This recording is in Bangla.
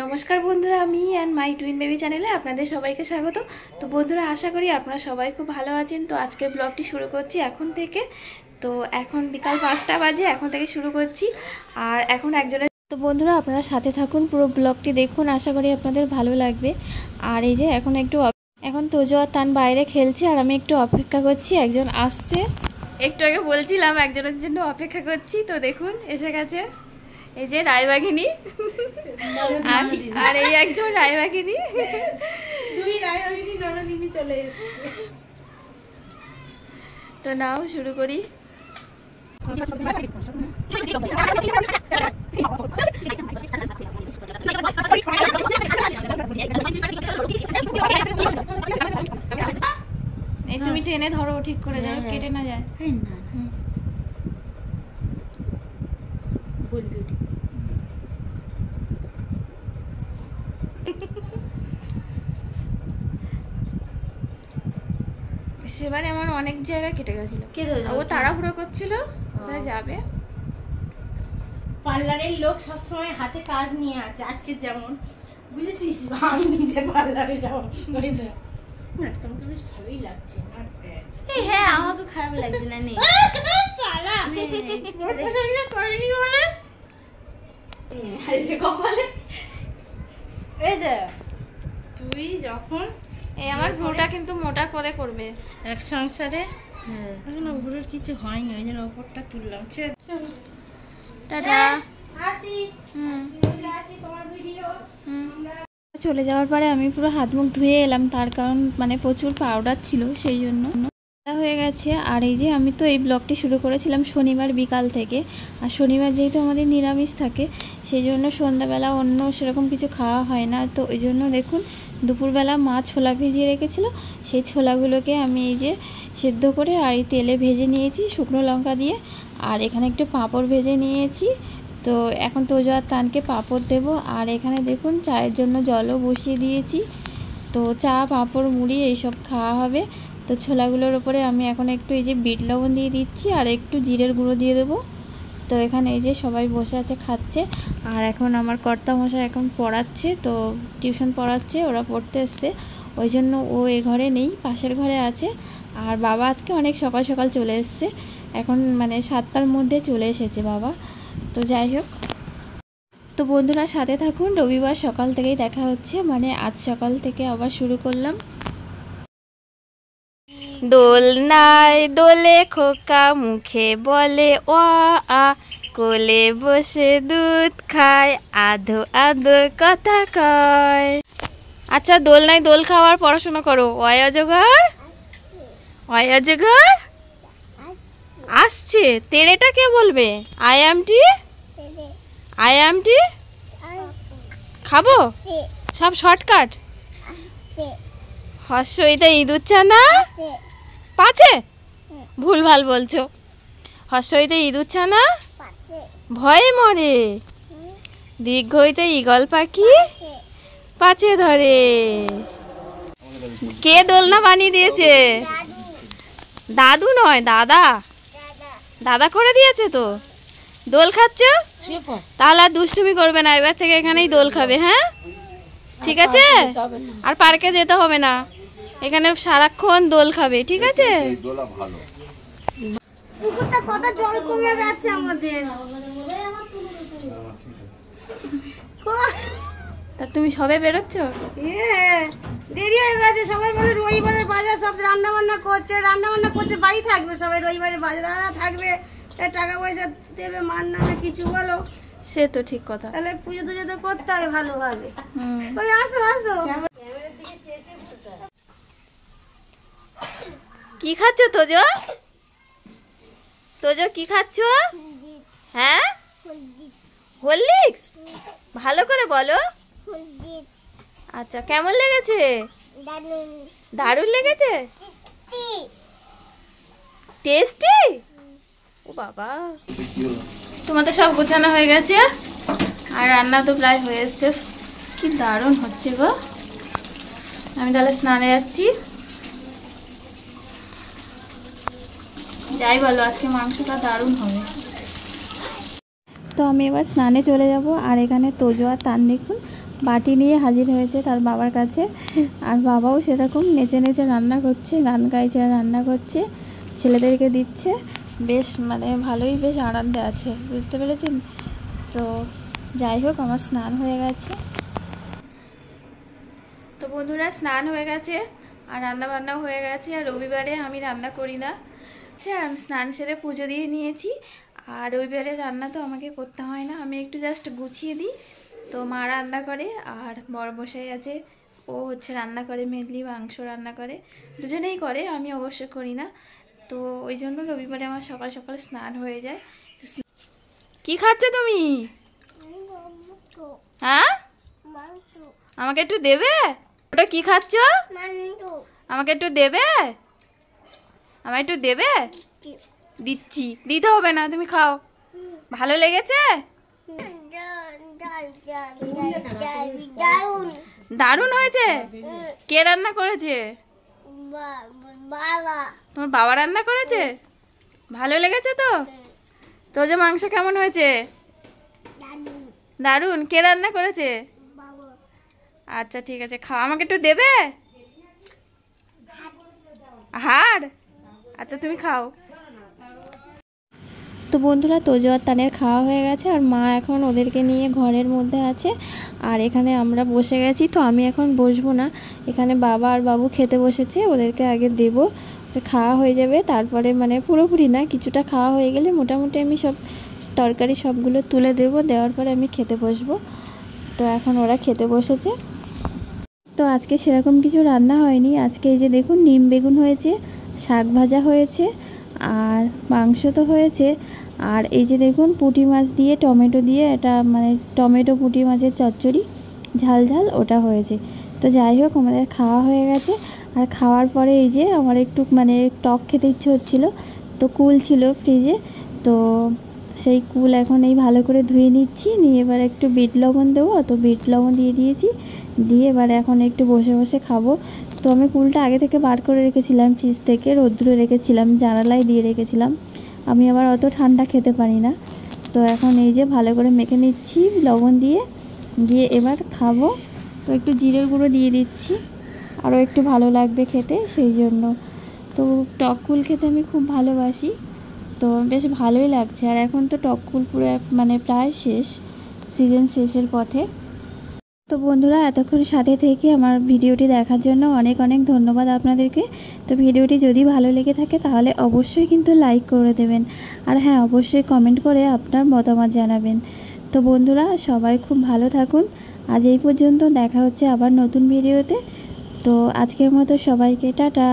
নমস্কার বন্ধুরা, আমি অ্যান্ড মাই টুইন বেবি চ্যানেলে আপনাদের সবাইকে স্বাগত। তো বন্ধুরা, আশা করি আপনারা সবাই খুব ভালো আছেন। তো আজকের ব্লগটি শুরু করছি এখন থেকে। তো এখন বিকাল 5টা বাজে, এখন থেকে শুরু করছি। আর এখন একজনের তো বন্ধুরা, আপনারা সাথে থাকুন, পুরো ব্লগটি দেখুন, আশা করি আপনাদের ভালো লাগবে। আর এই যে এখন তোজো আর তান বাইরে খেলছে আর আমি একটু অপেক্ষা করছি, একজন আসছে। একটু আগে বলছিলাম একজনের জন্য অপেক্ষা করছি, তো দেখুন এসে গেছে। এই যে রায়বাগিনী আর এই একজন রায়বাগিনী, দুই রায়বাগিনী ননদিনী চলে এসেছে। তো নাও শুরু করি। এই তুমি টেনে ধরো, ঠিক করে যাও, কেটে না যায়। সেবারে আমার অনেক জায়গায় কেটে গেছিল, ও তাড়াহুড়ো করছিল কোথায় যাবে। পার্লারের লোক সবসময় হাতে কাজ নিয়ে আছে, আজকে যেমন বুঝেছিস, আমি নিজে পার্লারে যাবো। তোমাকে বেশ ভালোই লাগছে। হ্যাঁ, আমাকে খারাপ লাগছে না। নেই করিনি বলে কপালে এই দে, তুই যখন এই আমার ভ্রুটা কিন্তু মোটা করে করবে এক সংসারে। এখন ওগুলোর কিছু হয়নি, ওই জন্য ওপরটা তুললাম। টাটা। চলে যাওয়ার পরে আমি পুরো হাত মুখ ধুয়ে এলাম, তার কারণ মানে প্রচুর পাউডার ছিল, সেই জন্য হয়ে গেছে। আর এই যে আমি তো এই ব্লগটি শুরু করেছিলাম শনিবার বিকাল থেকে, আর শনিবার যেহেতু আমাদের নিরামিষ থাকে, সেই জন্য সন্ধ্যাবেলা অন্য সেরকম কিছু খাওয়া হয় না। তো ওই জন্য দেখুন দুপুরবেলা মা ছোলা ভিজিয়ে রেখেছিল, সেই ছোলাগুলোকে আমি এই যে সেদ্ধ করে আর এই তেলে ভেজে নিয়েছি শুকনো লঙ্কা দিয়ে। আর এখানে একটু পাঁপড় ভেজে নিয়েছি। তো এখন তোজো আর তানকে পাঁপড় দেবো। আর এখানে দেখুন চায়ের জন্য জলও বসিয়ে দিয়েছি। তো চা, পাঁপড়, মুড়ি এইসব খাওয়া হবে। তো ছোলাগুলোর ওপরে আমি এখন একটু এই যে বিট লবণ দিয়ে দিচ্ছি আর একটু জিরের গুঁড়ো দিয়ে দেবো। তো এখানে এই যে সবাই বসে আছে, খাচ্ছে। আর এখন আমার কর্তামশাই এখন পড়াচ্ছে, তো টিউশন পড়াচ্ছে, ওরা পড়তে এসছে, ওই জন্য ও এ ঘরে নেই, পাশের ঘরে আছে। আর বাবা আজকে অনেক সকাল সকাল চলে এসছে, এখন মানে 7টার মধ্যে চলে এসেছে বাবা। তো যাই হোক, তো বন্ধুরা সাথে থাকুন, রবিবার সকাল থেকেই দেখা হচ্ছে, মানে আজ সকাল থেকে আবার শুরু করলাম। দোলনায় দোলে খোকা মুখে বলে ও আ, কোলে বসে দুধ খায়, আধো আধো কথা কয়। আচ্ছা, দোলনায় দোল খাওয়ার পড়াশোনা করো। অয় অজগর, অয় অজগর আসছে। তেড়েটা কে বলবে? আই আমটি, আই আমটি খাবো, সব শর্টকাট। হর্ষইতে ইঁদুর ছানা পাছে, ভুল ভাল বলছো। হর্ষইতে ইঁদুর ছানা ভয়ে মরে, দীর্ঘইতে ঈগল পাখি পাছে ধরে। কে দোলনা বানিয়ে দিয়েছে? দাদু নয়, দাদা। দাদা করে দিয়েছে। তো দোল খাচ্ছ, তাহলে আর দুষ্টুমি করবে না, এবার থেকে এখানেই দোল খাবে। হ্যাঁ, ঠিক আছে। আর পার্কে যেতে হবে না, এখানে সারাক্ষণ দোল খাবে, ঠিক আছে। পুকুরটা কত জল কমে যাচ্ছে আমাদের। তা তুমি সবে বেরোচ্ছ? দেরি হয়ে গেছে, সবাই বলে রবিবারের বাজার, সব রান্না বান্না করছে, বাড়ি থাকবে সবাই, রবিবারের বাজার থাকবে, টাকা পয়সা দেবে, মান না কিছু বলো। সে তো ঠিক কথা, তাহলে পুজো টুজো তো করতে হবে ভালোভাবে। আসো আসো। কি খাচ্ছ তোজো? তোজো কি খাচ্ছ? হ্যাঁ, হরলিক্স। ভালো করে বলো। আচ্ছা, কেমন লেগেছে? দারুণ লেগেছে, টেস্টি। ও বাবা, তোমাদের সব গোছানো হয়ে গেছে আর রান্না তো প্রায় হয়ে এসছে। কি দারুণ হচ্ছে গো। আমি তাহলে স্নানে যাচ্ছি। যাই বলো, আজকে মাংসটা দারুণ হবে। তো আমি এবার স্নানে চলে যাব। আর এখানে তোজো আর তান দেখুন বাটি নিয়ে হাজির হয়েছে তার বাবার কাছে। আর বাবাও সেরকম নেচে নেচে রান্না করছে, গান গাইছে আর রান্না করছে, ছেলেদেরকে দিচ্ছে। বেশ মানে ভালোই বেশ আনন্দে আছে, বুঝতে পেরেছেন তো। যাই হোক, আমার স্নান হয়ে গেছে। তো বন্ধুরা, স্নান হয়ে গেছে আর রান্না বান্নাও হয়ে গেছে। আর রবিবারে আমি রান্না করি না। আচ্ছা, আমি স্নান সেরে পুজো দিয়ে নিয়েছি। আর রবিবারে রান্না তো আমাকে করতে হয় না, আমি একটু জাস্ট গুছিয়ে দিই। তো মা রান্না করে আর বড় মশাই আছে, ও হচ্ছে রান্না করে, মেনলি মাংস রান্না করে, দুজনেই করে, আমি অবশ্য করি না। তো ওই জন্য রবিবারে আমার সকাল সকাল স্নান হয়ে যায়। তো কি খাচ্ছ তুমি? হ্যাঁ, আমাকে একটু দেবে? ওটা কি খাচ্ছ? আমাকে একটু দেবে? আমায় একটু দেবে? দিচ্ছি, দিতে হবে না, তুমি খাও। ভালো লেগেছে? দারুণ হয়েছে। কে রান্না করেছে? তোমার বাবা রান্না করেছে? ভালো লেগেছে তো? তো যে মাংস কেমন হয়েছে? দারুণ। কে রান্না করেছে? আচ্ছা ঠিক আছে, খাও। আমাকে একটু দেবে? হাড়? আচ্ছা তুমি খাও। তো বন্ধুরা, তোজো আর তানের খাওয়া হয়ে গেছে আর মা এখন ওদেরকে নিয়ে ঘরের মধ্যে আছে। আর এখানে আমরা বসে গেছি। তো আমি এখন বসবো না, এখানে বাবা আর বাবু খেতে বসেছে, ওদেরকে আগে দেবো, খাওয়া হয়ে যাবে। তারপরে মানে পুরোপুরি না, কিছুটা খাওয়া হয়ে গেলে মোটামুটি আমি সব তরকারি সবগুলো তুলে দেবো, দেওয়ার পরে আমি খেতে বসবো। তো এখন ওরা খেতে বসেছে। তো আজকে সেরকম কিছু রান্না হয়নি। আজকে এই যে দেখুন, নিম বেগুন হয়েছে, শাক ভাজা হয়েছে, আর মাংস তো হয়েছে। আর এই যে দেখুন, পুঁটি মাছ দিয়ে টমেটো দিয়ে, এটা মানে টমেটো পুঁটি মাছের চচ্চড়ি, ঝাল ঝাল, ওটা হয়েছে। তো যাই হোক, আমাদের খাওয়া হয়ে গেছে। আর খাওয়ার পরে এই যে আমার একটু মানে টক খেতে ইচ্ছে হচ্ছিলো, তো কুল ছিল ফ্রিজে, তো সেই কুল এখন এই ভালো করে ধুয়ে নিচ্ছি, নিয়ে এবার একটু বিট লবণ দেবো, তো বিট লবণ দিয়ে দিয়েছি, দিয়ে এবার এখন একটু বসে বসে খাবো। তো আমি কুলটা আগে থেকে বার করে রেখেছিলাম ফ্রিজ থেকে, রোদ্দুরে রেখেছিলাম, জানালায় দিয়ে রেখেছিলাম, আমি আবার অত ঠান্ডা খেতে পারি না। তো এখন এই যে ভালো করে মেখে নিচ্ছি লবণ দিয়ে, দিয়ে এবার খাবো। তো একটু জিরের গুঁড়ো দিয়ে দিচ্ছি, আরও একটু ভালো লাগবে খেতে, সেই জন্য। তো টক কুল খেতে আমি খুব ভালোবাসি, তো বেশ ভালোই লাগছে। আর এখন তো টক কুল পুরো মানে প্রায় শেষ, সিজন শেষের পথে। তো বন্ধুরা, এতক্ষণ সাথে থেকে আমার ভিডিওটি দেখার জন্য অনেক অনেক ধন্যবাদ আপনাদেরকে। তো ভিডিওটি যদি ভালো লেগে থাকে তাহলে অবশ্যই কিন্তু লাইক করে দেবেন, আর হ্যাঁ, অবশ্যই কমেন্ট করে আপনার মতামত জানাবেন। তো বন্ধুরা, সবাই খুব ভালো থাকুন। আজ এই পর্যন্ত, দেখা হচ্ছে আবার নতুন ভিডিওতে। তো আজকের মতো সবাইকে টাটা।